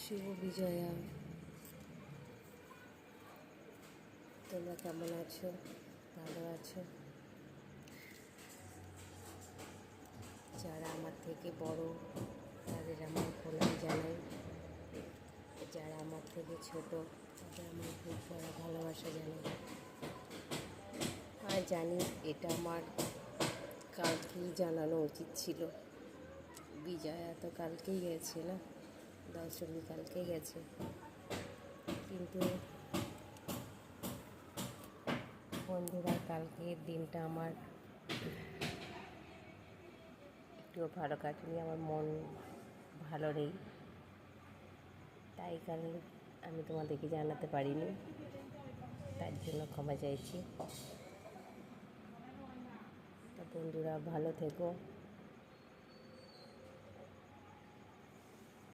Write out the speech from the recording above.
শুভ বিজয়া। তোমরা কেমন আছো? ভালো আছো? যারা আমার থেকে বড় তাদের আমার প্রণাম জানাই, যারা আমার থেকে ছোট তাদের আমার বুক ভরা ভালোবাসা জানাই। আর জানি এটা আমার কালকেই জানানো উচিত ছিল। বিজয়া তো কালকেই গেছে না, দশমী কালকেই গেছে, কিন্তু বন্ধুরা কালকের দিনটা আমার একটুও ভালো কাটেনি, আমার মন ভালো নেই, তাই কারণে আমি তোমাদেরকে জানাতে পারিনি, তার জন্য ক্ষমা চাইছি। তা বন্ধুরা ভালো থেকো।